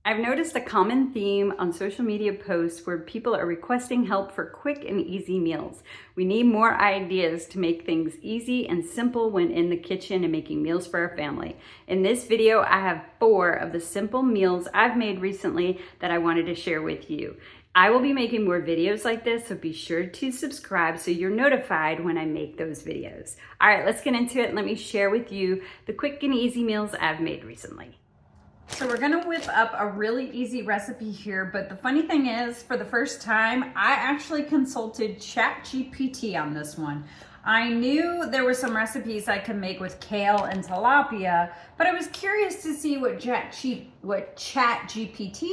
I've noticed a common theme on social media posts where people are requesting help for quick and easy meals. We need more ideas to make things easy and simple when in the kitchen and making meals for our family. In this video, I have 4 of the simple meals I've made recently that I wanted to share with you. I will be making more videos like this, so be sure to subscribe so you're notified when I make those videos. All right, let's get into it. Let me share with you the quick and easy meals I've made recently. So we're gonna whip up a really easy recipe here, but the funny thing is, for the first time, I actually consulted ChatGPT on this one. I knew there were some recipes I could make with kale and tilapia, but I was curious to see what ChatGPT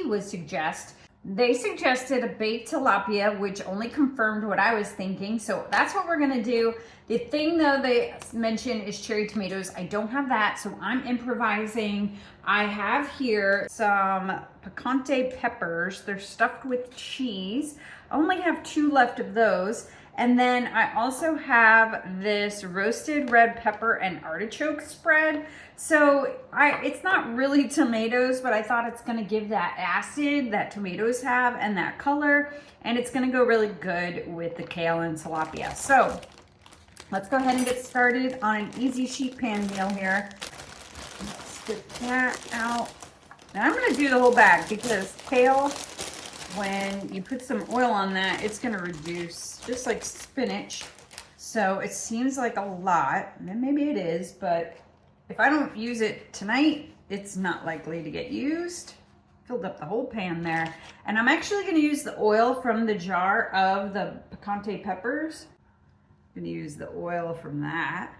would suggest. They suggested a baked tilapia, which only confirmed what I was thinking. So that's what we're gonna do. The thing though they mentioned is cherry tomatoes. I don't have that, so I'm improvising. I have here some picante peppers. They're stuffed with cheese. I only have 2 left of those. And then I also have this roasted red pepper and artichoke spread. So it's not really tomatoes, but I thought it's gonna give that acid that tomatoes have and that color, and it's gonna go really good with the kale and tilapia. So let's go ahead and get started on an easy sheet pan meal here. Let's get that out. Now I'm gonna do the whole bag because kale, when you put some oil on that, it's gonna reduce, just like spinach. So it seems like a lot, and maybe it is, but if I don't use it tonight, it's not likely to get used. Filled up the whole pan there. And I'm actually gonna use the oil from the jar of the picante peppers. I'm gonna use the oil from that.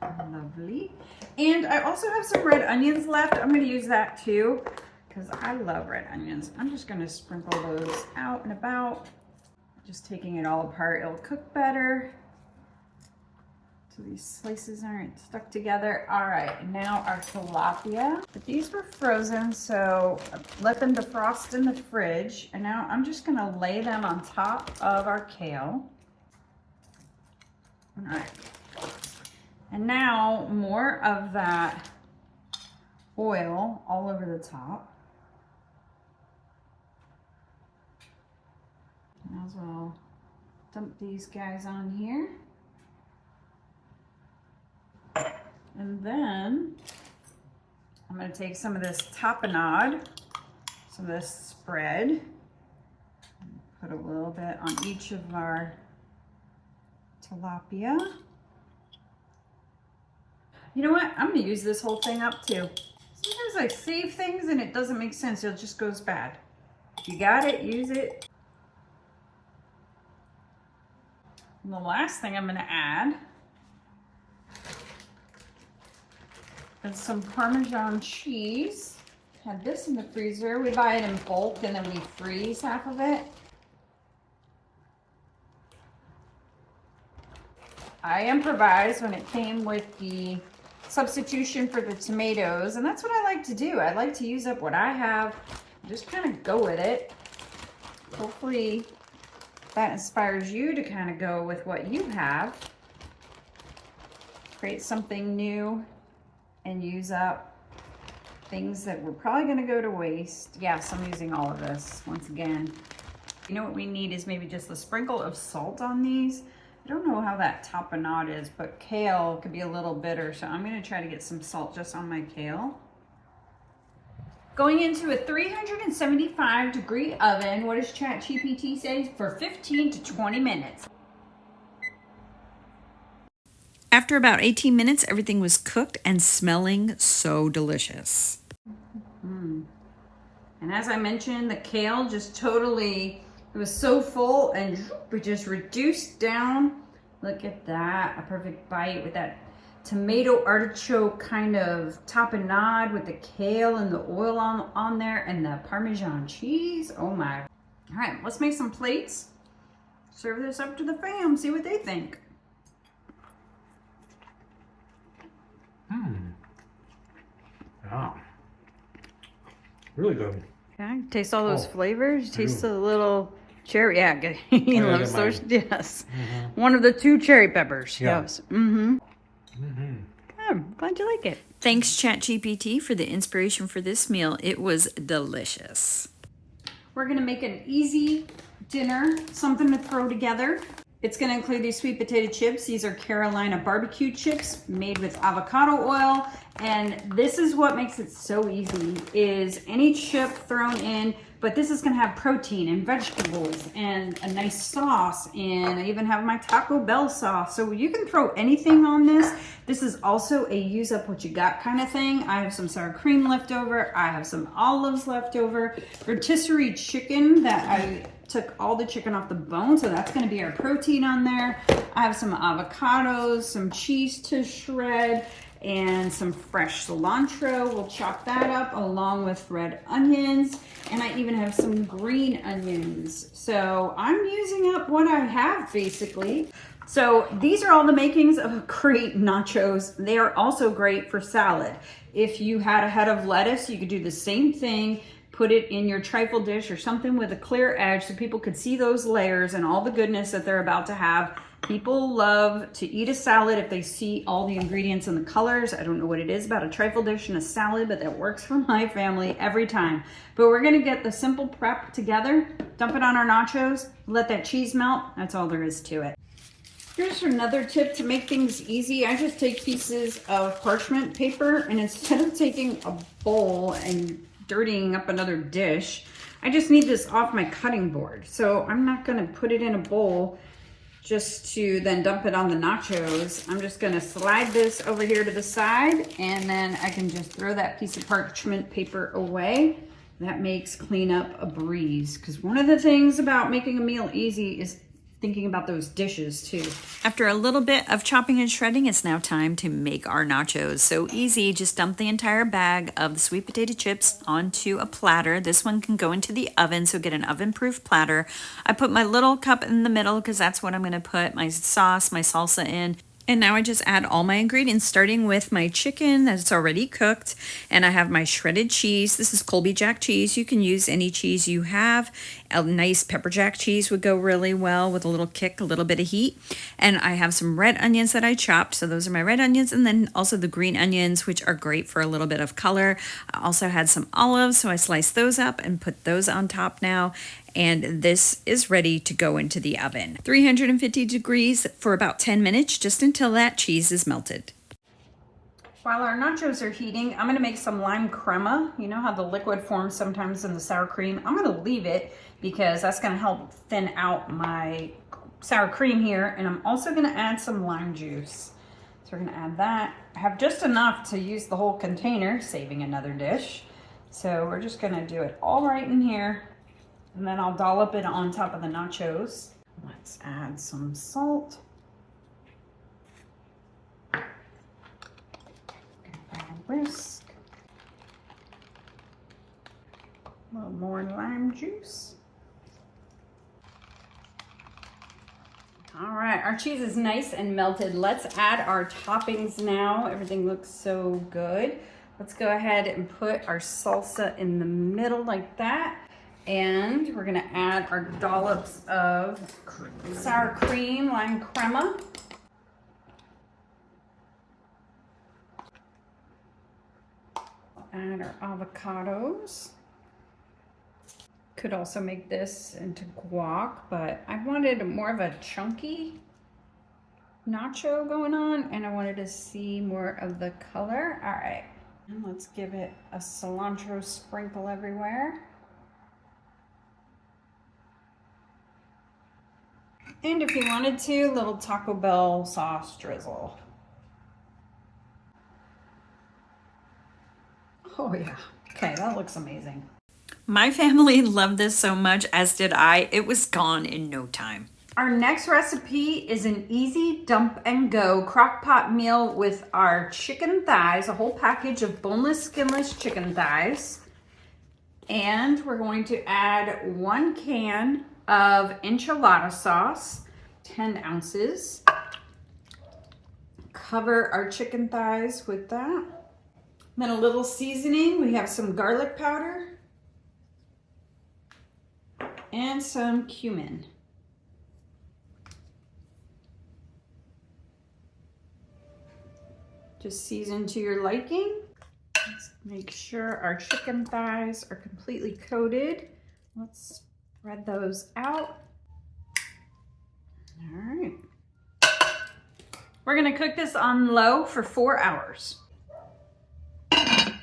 Lovely. And I also have some red onions left. I'm gonna use that too, because I love red onions. I'm just gonna sprinkle those out and about. Just taking it all apart, it'll cook better. So these slices aren't stuck together. All right, now our tilapia. But these were frozen, so I let them defrost in the fridge. And now I'm just gonna lay them on top of our kale. All right. And now more of that oil all over the top. Might as well dump these guys on here. And then I'm going to take some of this tapenade, some of this spread, put a little bit on each of our tilapia. You know what? I'm going to use this whole thing up too. Sometimes I save things and it doesn't make sense. It just goes bad. If you got it, use it. And the last thing I'm going to add is some Parmesan cheese. Had this in the freezer. We buy it in bulk and then we freeze half of it. I improvised when it came with the substitution for the tomatoes, and that's what I like to do. I like to use up what I have, just kind of go with it. Hopefully that inspires you to kind of go with what you have. Create something new and use up things that were probably going to go to waste. Yes, I'm using all of this once again. You know what we need is maybe just a sprinkle of salt on these. I don't know how that tapenade is, but kale could be a little bitter, so I'm going to try to get some salt just on my kale. Going into a 375-degree oven, what does ChatGPT say? For 15 to 20 minutes. After about 18 minutes, everything was cooked and smelling so delicious. And as I mentioned, the kale just totally, it was so full and it just reduced down. Look at that, a perfect bite with that tomato artichoke kind of tapenade with the kale and the oil on there and the Parmesan cheese. Oh my. All right, let's make some plates. Serve this up to the fam, see what they think. Yeah. Really good. Okay, taste all those flavors. Taste the little cherry. Yeah, you love those. Yes, one of the 2 cherry peppers. Yeah. Yes. Good. Glad you like it. Thanks ChatGPT for the inspiration for this meal. It was delicious. We're gonna make an easy dinner, something to throw together. It's gonna include these sweet potato chips. These are Carolina barbecue chips made with avocado oil. And this is what makes it so easy, is any chip thrown in, but this is gonna have protein and vegetables and a nice sauce. And I even have my Taco Bell sauce. So you can throw anything on this. This is also a use up what you got kind of thing. I have some sour cream left over. I have some olives left over. Rotisserie chicken that I took all the chicken off the bone, so that's going to be our protein on there. I have some avocados, some cheese to shred, and some fresh cilantro. We'll chop that up along with red onions, and I even have some green onions. So I'm using up what I have basically. So these are all the makings of great nachos. They are also great for salad. If you had a head of lettuce, you could do the same thing. Put it in your trifle dish or something with a clear edge so people could see those layers and all the goodness that they're about to have. People love to eat a salad if they see all the ingredients and the colors. I don't know what it is about a trifle dish and a salad, but that works for my family every time. But we're gonna get the simple prep together, dump it on our nachos, let that cheese melt. That's all there is to it. Here's another tip to make things easy. I just take pieces of parchment paper, and instead of taking a bowl and dirtying up another dish, I just need this off my cutting board. So I'm not gonna put it in a bowl just to then dump it on the nachos. I'm just gonna slide this over here to the side, and then I can just throw that piece of parchment paper away. That makes cleanup a breeze, because one of the things about making a meal easy is thinking about those dishes too. After a little bit of chopping and shredding, it's now time to make our nachos. So easy, just dump the entire bag of the sweet potato chips onto a platter. This one can go into the oven, so get an oven-proof platter. I put my little cup in the middle because that's what I'm gonna put my sauce, my salsa in. And now I just add all my ingredients, starting with my chicken that's already cooked. And I have my shredded cheese. This is Colby Jack cheese. You can use any cheese you have. A nice pepper jack cheese would go really well with a little kick, a little bit of heat. And I have some red onions that I chopped. So those are my red onions. And then also the green onions, which are great for a little bit of color. I also had some olives, so I sliced those up and put those on top now. And this is ready to go into the oven. 350 degrees for about 10 minutes, just until that cheese is melted. While our nachos are heating, I'm gonna make some lime crema. You know how the liquid forms sometimes in the sour cream? I'm gonna leave it because that's gonna help thin out my sour cream here. And I'm also gonna add some lime juice. So we're gonna add that. I have just enough to use the whole container, saving another dish. So we're just gonna do it all right in here. And then I'll dollop it on top of the nachos. Let's add some salt. Whisk. A little more lime juice. All right, our cheese is nice and melted. Let's add our toppings now. Everything looks so good. Let's go ahead and put our salsa in the middle like that. And we're gonna add our dollops of sour cream, lime crema. Add our avocados. Could also make this into guac, but I wanted more of a chunky nacho going on, and I wanted to see more of the color. All right, and let's give it a cilantro sprinkle everywhere. And if you wanted to, a little Taco Bell sauce drizzle. Oh yeah, okay, that looks amazing. My family loved this so much, as did I. It was gone in no time. Our next recipe is an easy dump and go crock pot meal with our chicken thighs, a whole package of boneless, skinless chicken thighs. And we're going to add 1 can of enchilada sauce, 10 ounces. Cover our chicken thighs with that. Then a little seasoning. We have some garlic powder and some cumin. Just season to your liking. Let's make sure our chicken thighs are completely coated. Let's spread those out. All right. We're gonna cook this on low for 4 hours. I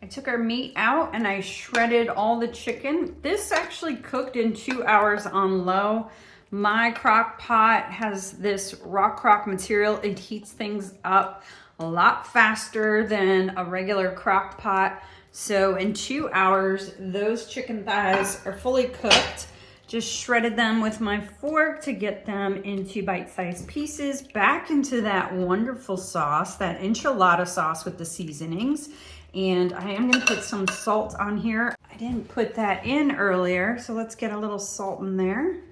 took our meat out and I shredded all the chicken. This actually cooked in 2 hours on low. My crock pot has this Rockcrok material. It heats things up a lot faster than a regular crock pot. So in 2 hours, those chicken thighs are fully cooked. Just shredded them with my fork to get them into bite-sized pieces, back into that wonderful sauce, that enchilada sauce with the seasonings. And I am gonna put some salt on here. I didn't put that in earlier, so let's get a little salt in there.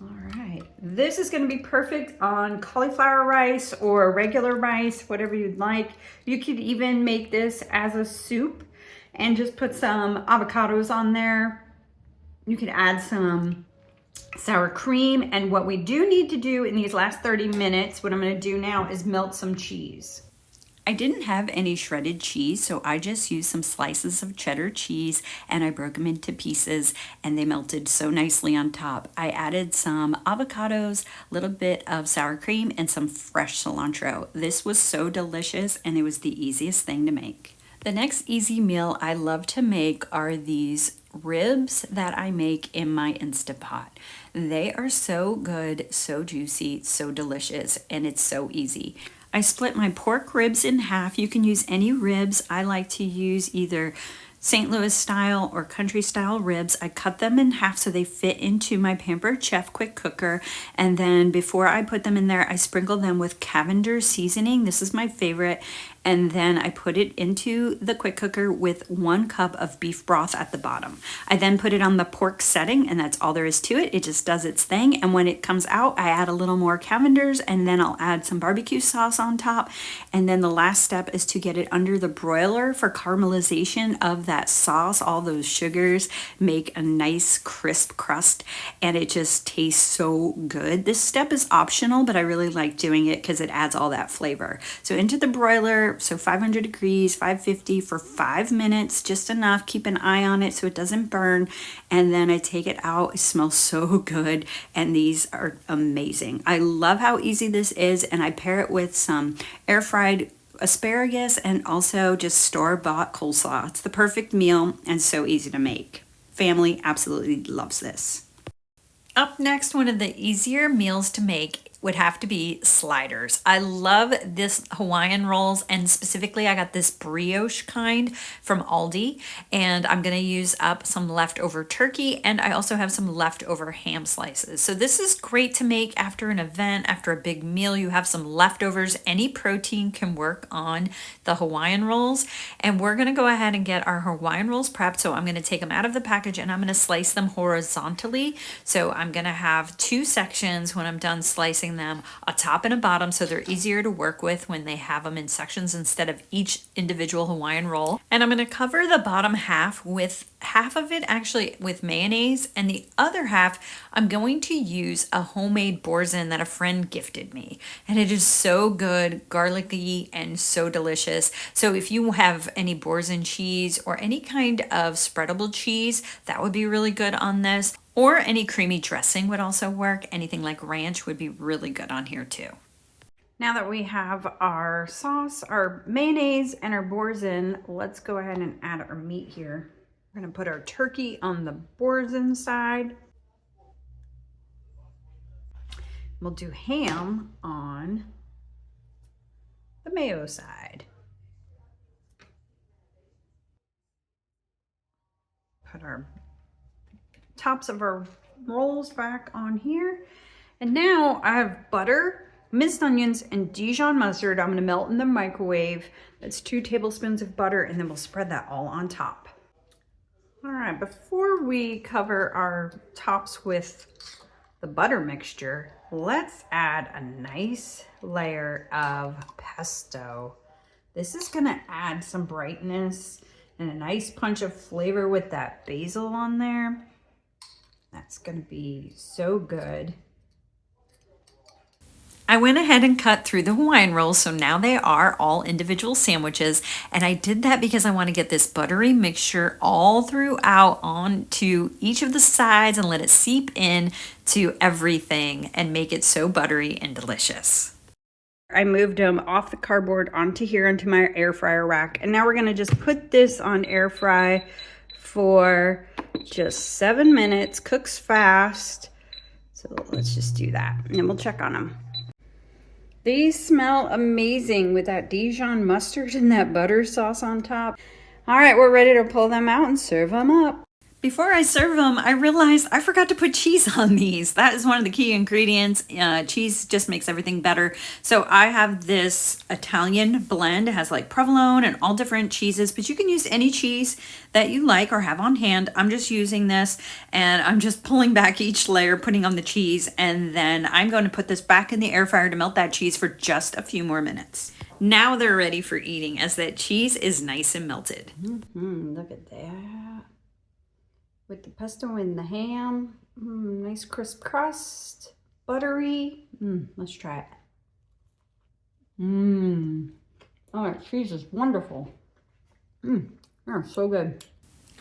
All right, this is gonna be perfect on cauliflower rice or regular rice, whatever you'd like. You could even make this as a soup and just put some avocados on there. You could add some sour cream. And what we do need to do in these last 30 minutes, what I'm gonna do now is melt some cheese. I didn't have any shredded cheese, so I just used some slices of cheddar cheese and I broke them into pieces and they melted so nicely on top. I added some avocados, a little bit of sour cream, and some fresh cilantro. This was so delicious and it was the easiest thing to make. The next easy meal I love to make are these ribs that I make in my Instant Pot. They are so good, so juicy, so delicious, and it's so easy. I split my pork ribs in half. You can use any ribs. I like to use either St. Louis style or country style ribs. I cut them in half so they fit into my Pampered Chef quick cooker. And then before I put them in there, I sprinkle them with Cavender seasoning. This is my favorite. And then I put it into the quick cooker with 1 cup of beef broth at the bottom. I then put it on the pork setting, and that's all there is to it. It just does its thing. And when it comes out, I add a little more Cavenders, and then I'll add some barbecue sauce on top. And then the last step is to get it under the broiler for caramelization of that sauce. All those sugars make a nice crisp crust, and it just tastes so good. This step is optional, but I really like doing it because it adds all that flavor. So into the broiler, so 500 degrees, 550 for 5 minutes, just enough. Keep an eye on it so it doesn't burn. And then I take it out. It smells so good, and these are amazing. I love how easy this is, and I pair it with some air fried asparagus and also just store-bought coleslaw. It's the perfect meal and so easy to make. Family absolutely loves this. Up next, one of the easier meals to make would have to be sliders. I love this Hawaiian rolls, and specifically I got this brioche kind from Aldi, and I'm gonna use up some leftover turkey, and I also have some leftover ham slices. So this is great to make after an event, after a big meal. You have some leftovers. Any protein can work on the Hawaiian rolls, and we're gonna go ahead and get our Hawaiian rolls prepped. So I'm gonna take them out of the package and I'm gonna slice them horizontally. So I'm gonna have 2 sections when I'm done slicing them, a top and a bottom, so they're easier to work with when they have them in sections instead of each individual Hawaiian roll. And I'm going to cover the bottom half with half of it actually with mayonnaise, and the other half I'm going to use a homemade boursin that a friend gifted me, and it is so good, garlicky, and so delicious. So if you have any boursin cheese or any kind of spreadable cheese, that would be really good on this. Or any creamy dressing would also work. Anything like ranch would be really good on here too. Now that we have our sauce, our mayonnaise, and our boursin, let's go ahead and add our meat here. We're gonna put our turkey on the boursin side. We'll do ham on the mayo side. Put our tops of our rolls back on here. And now I have butter, minced onions, and Dijon mustard. I'm gonna melt in the microwave. That's 2 tablespoons of butter, and then we'll spread that all on top. All right, before we cover our tops with the butter mixture, let's add a nice layer of pesto. This is gonna add some brightness and a nice punch of flavor with that basil on there. That's gonna be so good. I went ahead and cut through the Hawaiian rolls, so now they are all individual sandwiches. And I did that because I want to get this buttery mixture all throughout onto each of the sides and let it seep in to everything and make it so buttery and delicious. I moved them off the cardboard onto here into my air fryer rack. And now we're gonna just put this on air fry for just 7 minutes, cooks fast. So let's just do that and then we'll check on them. These smell amazing with that Dijon mustard and that butter sauce on top. All right, we're ready to pull them out and serve them up. Before I serve them, I realized I forgot to put cheese on these. That is one of the key ingredients. Cheese just makes everything better. So I have this Italian blend. It has like provolone and all different cheeses, but you can use any cheese that you like or have on hand. I'm just using this and I'm just pulling back each layer, putting on the cheese, and then I'm going to put this back in the air fryer to melt that cheese for just a few more minutes. Now they're ready for eating as that cheese is nice and melted. Look at that. With the pesto and the ham, nice crisp crust, buttery. Let's try it. Oh, that cheese is wonderful. They're so good.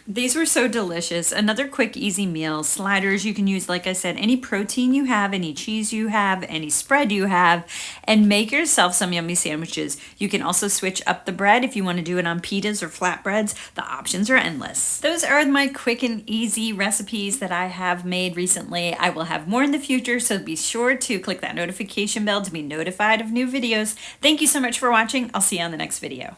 These were so delicious. Another quick, easy meal. Sliders, you can use, like I said, any protein you have, any cheese you have, any spread you have, and make yourself some yummy sandwiches. You can also switch up the bread if you want to do it on pitas or flatbreads. The options are endless. Those are my quick and easy recipes that I have made recently. I will have more in the future, so be sure to click that notification bell to be notified of new videos. Thank you so much for watching. I'll see you on the next video.